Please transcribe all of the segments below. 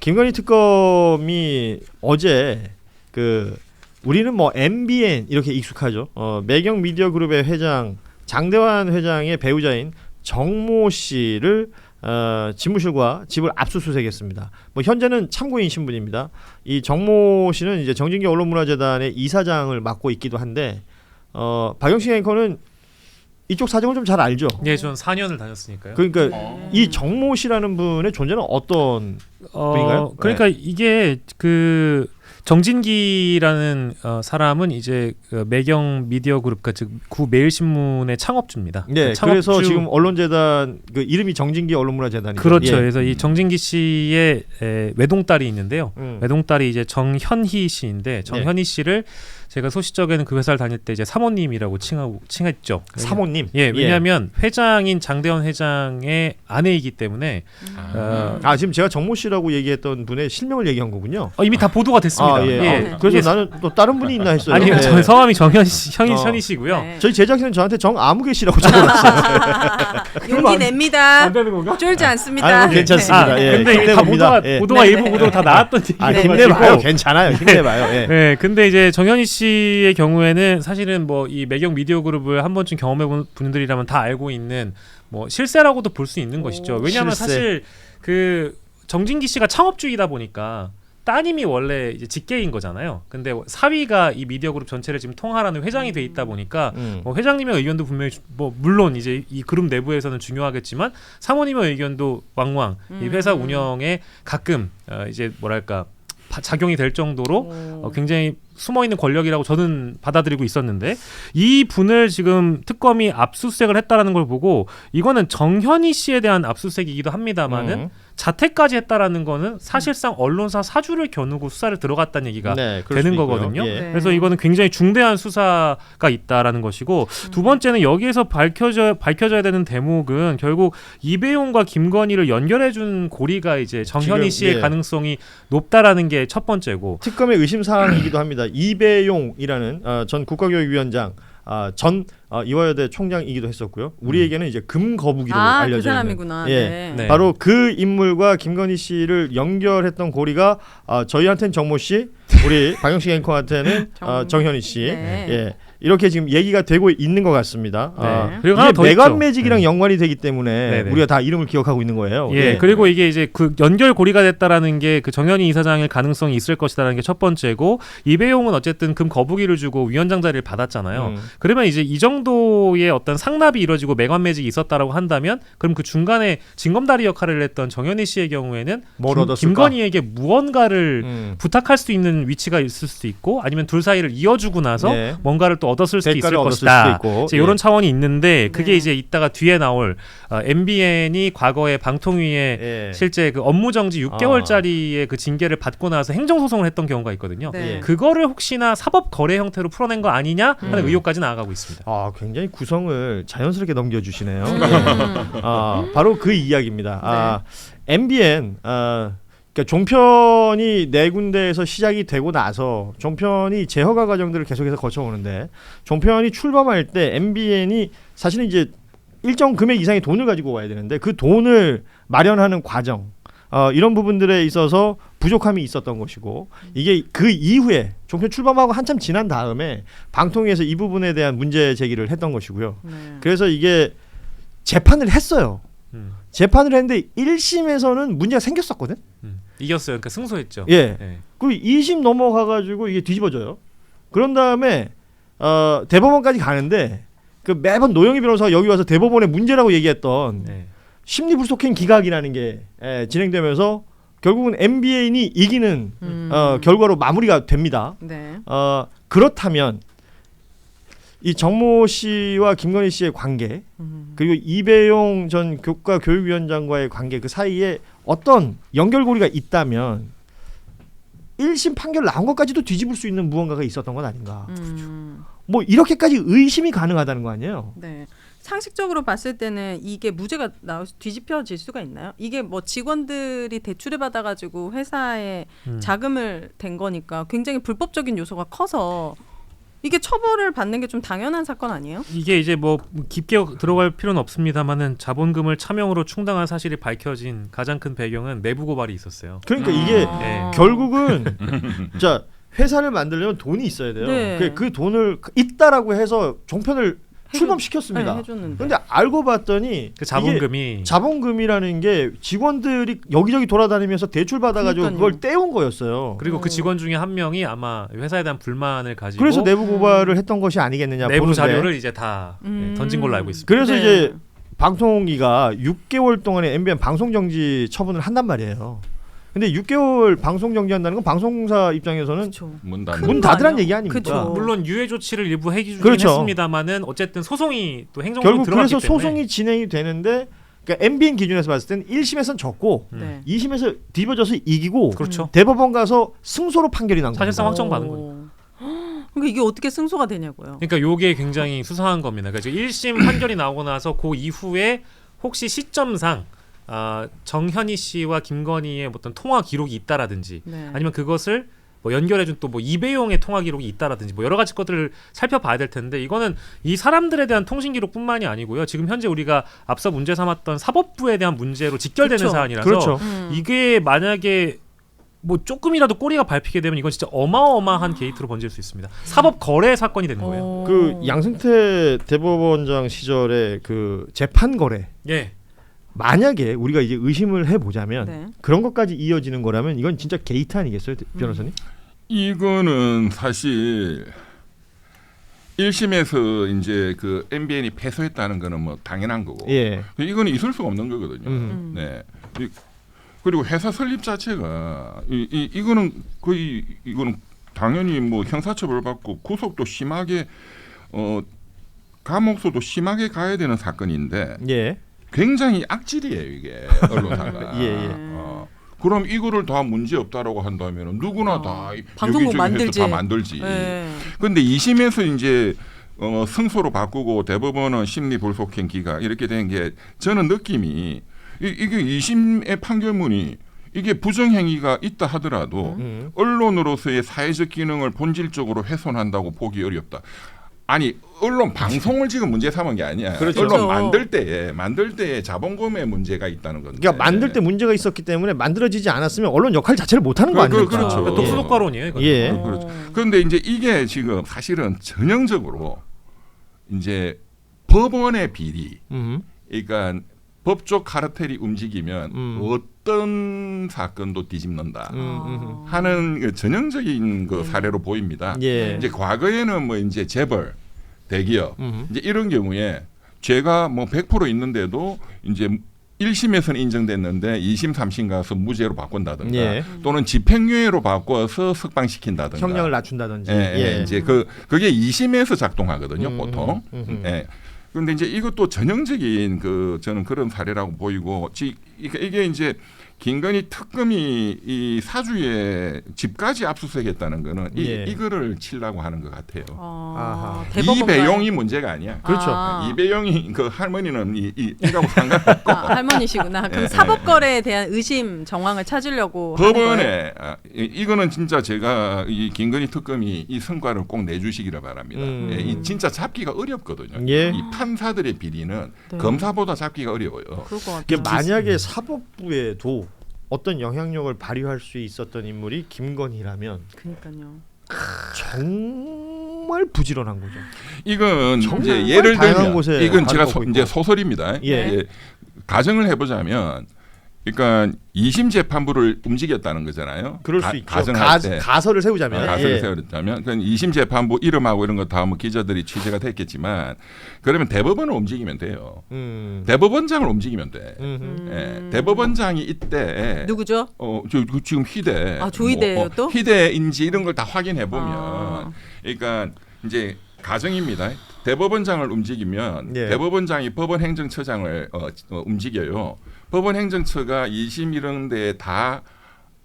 김건희 특검이 어제 우리는 뭐 MBN 이렇게 익숙하죠. 매경 미디어 그룹의 회장 장대환 회장의 배우자인 정모 씨를 집무실과 집을 압수수색했습니다. 뭐 현재는 참고인 신분입니다. 이 정모 씨는 이제 정진기 언론문화재단의 이사장을 맡고 있기도 한데 박영식 앵커는 이쪽 사정을 좀 잘 알죠. 네, 저는 4년을 다녔으니까요. 그러니까 이 정모 씨라는 분의 존재는 어떤 분인가요? 그러니까 이게 정진기라는 사람은 이제 매경 미디어 그룹, 즉 구 매일신문의 창업주입니다. 네, 그래서 지금 언론재단 이름이 정진기 언론문화재단이죠. 그렇죠. 예. 그래서 이 정진기 씨의 외동딸이 있는데요. 외동딸이 이제 정현희 씨인데 정현희 씨를 제가 소시적에는 그 회사를 다닐 때 이제 사모님이라고 칭했죠. 사모님. 예, 왜냐하면 회장인 장대현 회장의 아내이기 때문에. 지금 제가 정모 씨라고 얘기했던 분의 실명을 얘기한 거군요. 이미 다 보도가 됐습니다. 그래서 나는 또 다른 분이 있나 했어요. 아니요, 저 성함이 정현희 씨고요. 네. 저희 제작진은 저한테 정아무개 씨라고 적어놨어요. 용기 냅니다. 안 되는 건가? 쫄지 않습니다. 괜찮습니다. 근데 이게 다 보도가 일부 보도로 다 나왔던 얘기예요. 힘내봐요. 괜찮아요. 힘내봐요. 네, 근데 이제 정현희 씨의 경우에는 사실은 뭐 이 매경 미디어 그룹을 한 번쯤 경험해본 분들이라면 다 알고 있는 뭐 실세라고도 볼 수 있는 것이죠. 왜냐하면 사실 정진기 씨가 창업주이다 보니까 따님이 원래 이제 직계인 거잖아요. 근데 사위가 이 미디어 그룹 전체를 지금 통할하는 회장이 돼 있다 보니까 회장님의 의견도 분명히 물론 이제 이 그룹 내부에서는 중요하겠지만 사모님의 의견도 왕왕 이 회사 운영에 가끔 이제 뭐랄까 작용이 될 정도로 굉장히 숨어있는 권력이라고 저는 받아들이고 있었는데 이 분을 지금 특검이 압수수색을 했다라는 걸 보고 이거는 정현희 씨에 대한 압수수색이기도 합니다만은 자택까지 했다라는 거는 사실상 언론사 사주를 겨누고 수사를 들어갔다는 얘기가 되는 거거든요. 그래서 이거는 굉장히 중대한 수사가 있다라는 것이고 두 번째는 여기에서 밝혀져야 되는 대목은 결국 이배용과 김건희를 연결해준 고리가 이제 정현희 씨의 가능성이 높다라는 게 첫 번째고 특검의 의심 사항이기도 합니다. 이배용이라는 전 국가교육위원장 전 이화여대 총장이기도 했었고요. 우리에게는 이제 금거북이로 알려져 그 사람이구나. 있는 바로 그 인물과 김건희 씨를 연결했던 고리가 저희한테는 정모 씨, 우리 박영식 앵커한테는 정현희 씨. 이렇게 지금 얘기가 되고 있는 것 같습니다. 그리고 이게 매간 매직이랑 연관이 되기 때문에 우리가 다 이름을 기억하고 있는 거예요. 그리고 이게 이제 그 연결 고리가 됐다라는 게 그 정현희 이사장일 가능성이 있을 것이다라는 게 첫 번째고 이배용은 어쨌든 금 거북이를 주고 위원장 자리를 받았잖아요. 그러면 이제 이 정도의 어떤 상납이 이루어지고 매간 매직이 있었다라고 한다면 그럼 그 중간에 징검다리 역할을 했던 정현희 씨의 경우에는 김건희에게 무언가를 부탁할 수 있는 위치가 있을 수도 있고 아니면 둘 사이를 이어주고 나서 뭔가를 또 얻었을 수도 있을 것이다. 이런 차원이 있는데 그게 이제 이따가 뒤에 나올 MBN이 과거에 방통위에 실제 그 업무정지 6개월짜리의 그 징계를 받고 나서 행정소송을 했던 경우가 있거든요. 그거를 혹시나 사법거래 형태로 풀어낸 거 아니냐 하는 의혹까지 나아가고 있습니다. 굉장히 구성을 자연스럽게 넘겨주시네요. 바로 그 이야기입니다. MBN 그러니까 종편이 네 군데에서 시작이 되고 나서 종편이 재허가 과정들을 계속해서 거쳐오는데 종편이 출범할 때 MBN이 사실은 이제 일정 금액 이상의 돈을 가지고 와야 되는데 그 돈을 마련하는 과정 이런 부분들에 있어서 부족함이 있었던 것이고 이게 그 이후에 종편 출범하고 한참 지난 다음에 방통위에서 이 부분에 대한 문제 제기를 했던 것이고요. 그래서 이게 재판을 했어요. 재판을 했는데 1심에서는 문제가 생겼었거든. 이겼어요. 그러니까 승소했죠. 그리고 2심 넘어가가지고 이게 뒤집어져요. 그런 다음에 대법원까지 가는데 그 매번 노영희 변호사가 여기 와서 대법원의 문제라고 얘기했던 심리불속행 기각이라는 게 진행되면서 결국은 MBN이 이기는 결과로 마무리가 됩니다. 그렇다면 이 정모 씨와 김건희 씨의 관계 그리고 이배용 전 교육위원장과의 관계 그 사이에 어떤 연결고리가 있다면 1심 판결 나온 것까지도 뒤집을 수 있는 무언가가 있었던 건 아닌가. 뭐 이렇게까지 의심이 가능하다는 거 아니에요. 상식적으로 봤을 때는 이게 무죄가 뒤집혀질 수가 있나요? 이게 뭐 직원들이 대출을 받아가지고 회사에 자금을 댄 거니까 굉장히 불법적인 요소가 커서 이게 처벌을 받는 게 좀 당연한 사건 아니에요? 이게 이제 뭐 깊게 들어갈 필요는 없습니다만은 자본금을 차명으로 충당한 사실이 밝혀진 가장 큰 배경은 내부 고발이 있었어요. 그러니까 이게 아. 결국은 자 회사를 만들려면 돈이 있어야 돼요. 네. 그 돈을 있다라고 해서 종편을 출범시켰습니다. 네, 해줬는데. 근데 알고 봤더니 그 자본금이 이게 자본금이라는 게 직원들이 여기저기 돌아다니면서 대출 받아가지고 그러니까요. 그걸 떼온 거였어요. 그리고 그 직원 중에 한 명이 아마 회사에 대한 불만을 가지고 그래서 내부 고발을 했던 것이 아니겠느냐. 내부 보는데. 자료를 이제 다 던진 걸로 알고 있습니다. 그래서 네. 이제 방송위가 6개월 동안의 MBN 방송 정지 처분을 한단 말이에요. 근데 6개월 방송 정지한다는 건 방송사 입장에서는 그렇죠. 문 큰 닫는 문 거 닫으란 아니야? 얘기 아닙니까? 그쵸. 물론 유예 조치를 일부 해주긴 그렇죠. 했습니다만은 어쨌든 소송이 또 행정으로 결국 들어갔기 그래서 때문에 소송이 진행이 되는데 그러니까 MBN 기준에서 봤을 때는 1심에서는 졌고 네. 2심에서 뒤집어져서 이기고 그렇죠. 대법원 가서 승소로 판결이 난 사실상 겁니다. 확정받은 거니까. 그러니까 이게 어떻게 승소가 되냐고요. 그러니까 요게 굉장히 수상한 겁니다. 그러니까 지금 1심 판결이 나오고 나서 그 이후에 혹시 시점상 정현희 씨와 김건희의 어떤 통화 기록이 있다라든지 네. 아니면 그것을 뭐 연결해준 또 뭐 이배용의 통화 기록이 있다라든지 뭐 여러 가지 것들을 살펴봐야 될 텐데 이거는 이 사람들에 대한 통신 기록뿐만이 아니고요. 지금 현재 우리가 앞서 문제 삼았던 사법부에 대한 문제로 직결되는 그렇죠. 사안이라서 그렇죠. 이게 만약에 뭐 조금이라도 꼬리가 밟히게 되면 이건 진짜 어마어마한 게이트로 번질 수 있습니다. 사법 거래 사건이 되는 거예요. 그 양승태 대법원장 시절에 그 재판 거래 예. 만약에 우리가 이제 의심을 해보자면 네. 그런 것까지 이어지는 거라면 이건 진짜 게이트 아니겠어요, 변호사님? 이거는 사실 1심에서 이제 그 MBN이 패소했다는 거는 뭐 당연한 거고. 예. 이거는 있을 수가 없는 거거든요. 네. 그리고 회사 설립 자체가 이거는 거의 이거는 당연히 뭐 형사처벌 받고 구속도 심하게 감옥소도 심하게 가야 되는 사건인데 예. 굉장히 악질이에요 이게 언론사가. 예, 예. 그럼 이거를 다 문제 없다라고 한다면 누구나 다 방송국 여기저기 만들지. 해서 다 만들지. 네. 그런데 2심에서 이제 승소로 바꾸고 대법원은 심리 불속행 기각 이렇게 된 게 저는 느낌이 이게 2심의 판결문이 이게 부정행위가 있다 하더라도 언론으로서의 사회적 기능을 본질적으로 훼손한다고 보기 어렵다. 아니 언론 방송을 지금 문제 삼은 게 아니야. 그렇죠. 언론 만들 때에 자본금에 문제가 있다는 건데. 그러니까 만들 때 문제가 있었기 때문에 만들어지지 않았으면 언론 역할 자체를 못하는 거 아닙니까? 그렇죠. 그러니까 독수독과론이에요. 이건. 예. 그렇죠. 그런데 이제 이게 지금 사실은 전형적으로 이제 법원의 비리, 그러니까 법적 카르텔이 움직이면 어떤 사건도 뒤집는다 하는 그 전형적인 그 사례로 보입니다. 예. 이제 과거에는 뭐 이제 재벌, 대기업 이제 이런 경우에 죄가 뭐 100% 있는데도 이제 1심에서는 인정됐는데 2심, 3심 가서 무죄로 바꾼다든가 예. 또는 집행유예로 바꿔서 석방시킨다든가 형량을 낮춘다든지. 예. 이제 그게 2심에서 작동하거든요, 보통. 예. 그런데 이제 이것도 전형적인 그 저는 그런 사례라고 보이고 이게 이제 김건희 특검이 이 사주의 집까지 압수수색했다는 거는 예. 이거를 치려고 하는 것 같아요. 아하. 이배용이 문제가 아니야. 그렇죠. 이배용이 그 할머니는 이라고 상관없고 할머니시구나. 그럼 사법거래에 대한 의심 정황을 찾으려고 하는 거예요? 법원에 이거는 진짜 제가 이 김건희 특검이 이 성과를 꼭 내주시기를 바랍니다. 예, 이 진짜 잡기가 어렵거든요. 예. 이 판사들의 비리는 네. 검사보다 잡기가 어려워요. 그럴 것 이게 같아요. 만약에 사법부에도 어떤 영향력을 발휘할 수 있었던 인물이 김건희라면 그러니까요. 정말 부지런한 거죠. 이건 정말 이제 예를 다양한 들면 곳에 이건 제가 발을 뻗고 이제 있고. 소설입니다. 예. 가정을 해보자면, 그러니까 2심 재판부를 움직였다는 거잖아요. 그럴 수 있죠. 가정할 때. 가설을 세우자면. 가설을 예. 세우자면, 그 2심 재판부 이름하고 이런 거 다 뭐 기자들이 취재가 됐겠지만, 그러면 대법원을 움직이면 돼요. 대법원장을 움직이면 돼. 예, 대법원장이 이때 누구죠? 지금 희대. 조희대예요, 또? 희대인지 이런 걸 다 확인해 보면, 그러니까 이제 가정입니다. 대법원장을 움직이면 예. 대법원장이 법원행정처장을 움직여요. 법원행정처가 2심 이런 데에 다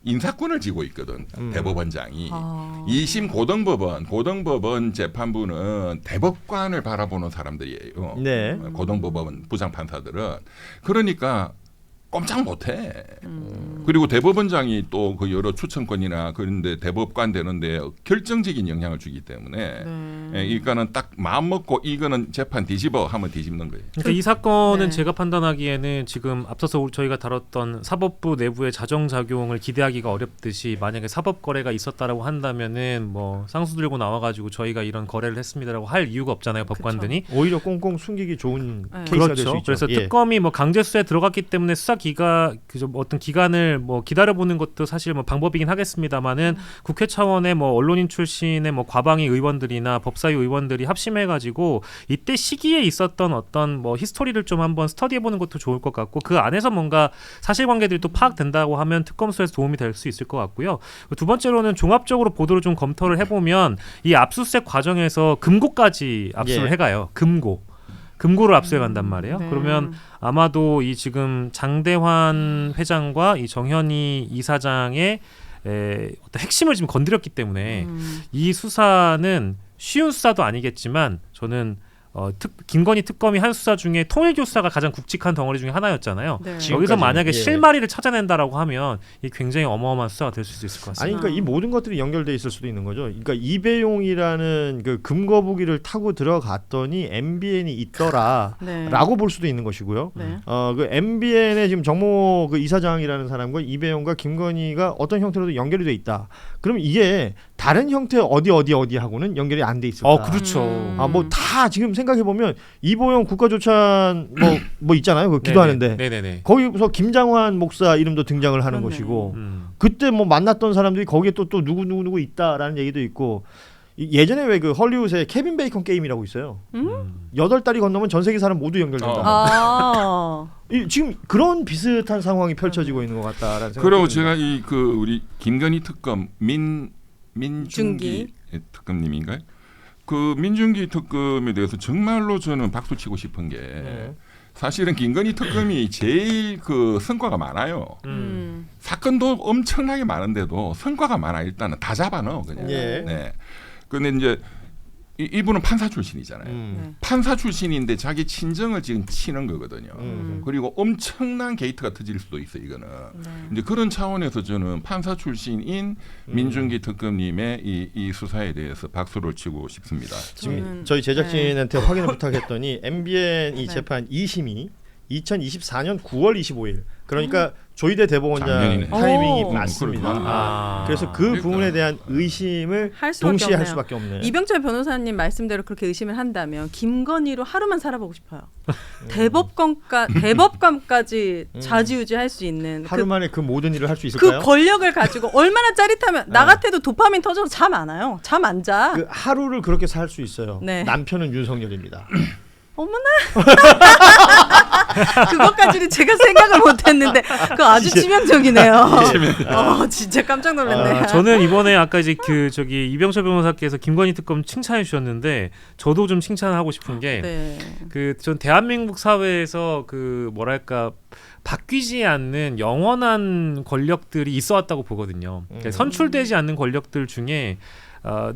인사권을 쥐고 있거든. 대법원장이. 2심 고등법원 재판부는 대법관을 바라보는 사람들이에요. 네. 고등법원 부장판사들은. 그러니까 꼼짝 못해. 그리고 대법원장이 또 그 여러 추천권이나 그런데 대법관 되는데 결정적인 영향을 주기 때문에 이거는 딱 마음 먹고 이거는 재판 뒤집어 하면 뒤집는 거예요. 그러니까 이 사건은 네. 제가 판단하기에는 지금 앞서서 저희가 다뤘던 사법부 내부의 자정작용을 기대하기가 어렵듯이 만약에 사법 거래가 있었다라고 한다면은 뭐 쌍수 들고 나와가지고 저희가 이런 거래를 했습니다라고 할 이유가 없잖아요, 법관들이. 오히려 꽁꽁 숨기기 좋은 네. 케이스가 될 수 그렇죠. 있죠. 그래서 예. 특검이 뭐 강제 수사에 들어갔기 때문에 수사 기가 그좀 어떤 기간을 뭐 기다려보는 것도 사실 뭐 방법이긴 하겠습니다만은 국회 차원의 뭐 언론인 출신의 뭐 과방위 의원들이나 법사위 의원들이 합심해가지고 이때 시기에 있었던 어떤 뭐 히스토리를 좀 한번 스터디해보는 것도 좋을 것 같고 그 안에서 뭔가 사실관계들이 또 파악된다고 하면 특검 수사에서 도움이 될 수 있을 것 같고요. 두 번째로는 종합적으로 보도를 좀 검토를 해보면 이 압수수색 과정에서 금고까지 압수를 예. 해가요. 금고를 압수해 간단 말이에요. 네. 그러면 아마도 이 지금 장대환 회장과 이 정현희 이사장의 어떤 핵심을 지금 건드렸기 때문에 이 수사는 쉬운 수사도 아니겠지만 저는 김건희 특검이 한 수사 중에 통일교 수사가 가장 굵직한 덩어리 중에 하나였잖아요. 네. 여기서 지금까지는, 만약에 예. 실마리를 찾아낸다라고 하면 이게 굉장히 어마어마한 수사가 될 수 있을 것 같습니다. 아니 그러니까 이 모든 것들이 연결돼 있을 수도 있는 거죠. 그러니까 이배용이라는 그 금거북이를 타고 들어갔더니 MBN이 있더라라고 네. 볼 수도 있는 것이고요. 네. 그 MBN의 지금 정모 그 이사장이라는 사람과 이배용과 김건희가 어떤 형태로도 연결이 돼 있다. 그럼 이게 다른 형태 어디 하고는 연결이 안 돼 있을까? 그렇죠. 뭐 다 지금 생각해 보면 이보영 국가조찬 뭐 있잖아요. 그 기도하는데 네네네. 거기서 김장환 목사 이름도 등장을 하는 그러네. 것이고 음. 그때 뭐 만났던 사람들이 거기에 또 누구 있다라는 얘기도 있고 예전에 왜 그 헐리우드에 케빈 베이컨 게임이라고 있어요. 8달이 건너면 전 세계 사람 모두 연결된다. 아. 지금 그런 비슷한 상황이 펼쳐지고 있는 것 같다라는 생각이 그리고 듭니다. 제가 이 그 우리 김건희 특검 민중기 중기. 특검님인가요? 그 민중기 특검에 대해서 정말로 저는 박수 치고 싶은 게 네. 사실은 김건희 특검이 제일 그 성과가 많아요. 사건도 엄청나게 많은데도 성과가 많아. 일단은 다 잡아넣어 그냥. 예. 네. 근데 이제 이분은 판사 출신이잖아요. 네. 판사 출신인데 자기 친정을 지금 치는 거거든요. 그리고 엄청난 게이트가 터질 수도 있어 이거는. 네. 이제 그런 차원에서 저는 판사 출신인 민중기 특검님의 이 수사에 대해서 박수를 치고 싶습니다. 지금 저희 제작진한테 확인을 부탁했더니 MBN 이 재판 2심이 2024년 9월 25일 그러니까 조희대 대법원장 작년이네. 타이밍이 오. 맞습니다. 그래서 그 그러니까. 부분에 대한 의심을 할 수밖에 동시에 할 없네요. 수밖에 없네. 이병철 변호사님 말씀대로 그렇게 의심을 한다면 김건희로 하루만 살아보고 싶어요. 대법관까지 좌지우지할 수 있는 하루 만에 그 모든 일을 할 수 그 있을까요? 권력을 가지고 얼마나 짜릿하면 나 같아도 도파민 터져서 잠 안 와요. 잠 안 자. 그 하루를 그렇게 살 수 있어요. 네. 남편은 윤석열입니다. 어머나. 그것까지는 제가 생각을 못했는데 그거 아주 치명적이네요. 진짜 깜짝 놀랐네. 저는 이번에 아까 이제 그 저기 이병철 변호사께서 김건희 특검 칭찬해 주셨는데 저도 좀 칭찬하고 싶은 게 네. 그 전 대한민국 사회에서 그 뭐랄까 바뀌지 않는 영원한 권력들이 있어왔다고 보거든요. 그러니까 선출되지 않는 권력들 중에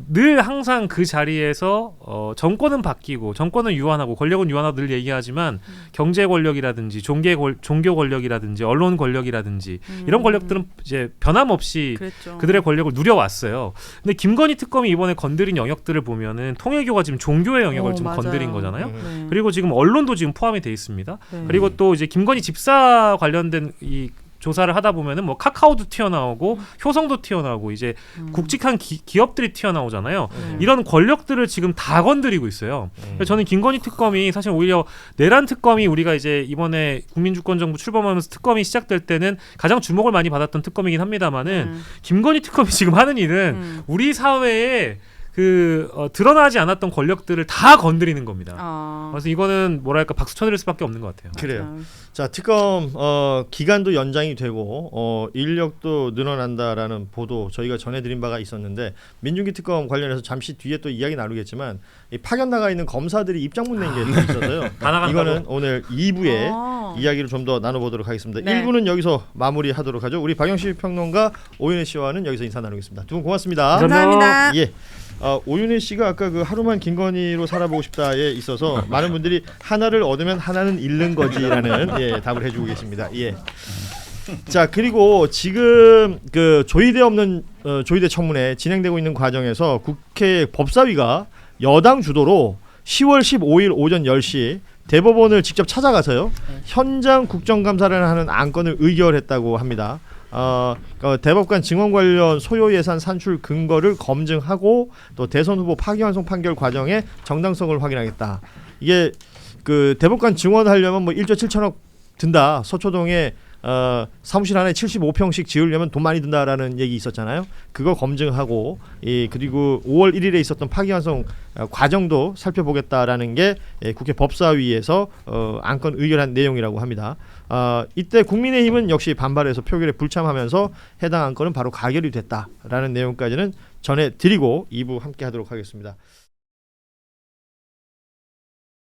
늘 항상 그 자리에서 정권은 바뀌고 정권은 유한하고 권력은 유한하고 늘 얘기하지만 경제 권력이라든지 종교 권력이라든지 언론 권력이라든지 이런 권력들은 이제 변함없이 그랬죠. 그들의 권력을 누려왔어요. 근데 김건희 특검이 이번에 건드린 영역들을 보면은 통일교가 지금 종교의 영역을 좀 맞아요. 건드린 거잖아요. 네. 그리고 지금 언론도 지금 포함이 돼 있습니다. 네. 그리고 또 이제 김건희 집사 관련된 이 조사를 하다 보면은 뭐 카카오도 튀어나오고 효성도 튀어나오고 이제 굵직한 기업들이 튀어나오잖아요. 이런 권력들을 지금 다 건드리고 있어요. 그래서 저는 김건희 특검이 사실 오히려 내란 특검이 우리가 이제 이번에 국민주권정부 출범하면서 특검이 시작될 때는 가장 주목을 많이 받았던 특검이긴 합니다만은 김건희 특검이 지금 하는 일은 우리 사회에 드러나지 않았던 권력들을 다 건드리는 겁니다. 그래서 이거는 뭐랄까 박수 쳐드릴 수밖에 없는 것 같아요. 그래요. 자, 특검 기간도 연장이 되고 인력도 늘어난다라는 보도 저희가 전해드린 바가 있었는데 민중기 특검 관련해서 잠시 뒤에 또 이야기 나누겠지만 이 파견 나가 있는 검사들이 입장문 낸 게 있어서요. 이거는 오늘 2부에 이야기를 좀 더 나눠보도록 하겠습니다. 네. 1부는 여기서 마무리하도록 하죠. 우리 박영실 평론가 오윤혜 씨와는 여기서 인사 나누겠습니다. 두 분 고맙습니다. 감사합니다. 예. 오윤혜 씨가 아까 그 하루만 김건희로 살아보고 싶다에 있어서 많은 분들이 하나를 얻으면 하나는 잃는 거지라는 예, 답을 해주고 계십니다. 예. 자 그리고 지금 그 조의대 없는 조의대 청문회 진행되고 있는 과정에서 국회 법사위가 여당 주도로 10월 15일 오전 10시 대법원을 직접 찾아가서요 현장 국정감사를 하는 안건을 의결했다고 합니다. 대법관 증언 관련 소요 예산 산출 근거를 검증하고 또 대선 후보 파기환송 판결 과정의 정당성을 확인하겠다. 이게 그 대법관 증언하려면 뭐 1조 7천억 든다. 서초동에 사무실 안에 75평씩 지으려면 돈 많이 든다라는 얘기 있었잖아요. 그거 검증하고 그리고 5월 1일에 있었던 파기환송 과정도 살펴보겠다라는 게 국회 법사위에서 안건 의결한 내용이라고 합니다. 이때 국민의힘은 역시 반발해서 표결에 불참하면서 해당 안건은 바로 가결이 됐다라는 내용까지는 전해드리고 2부 함께 하도록 하겠습니다.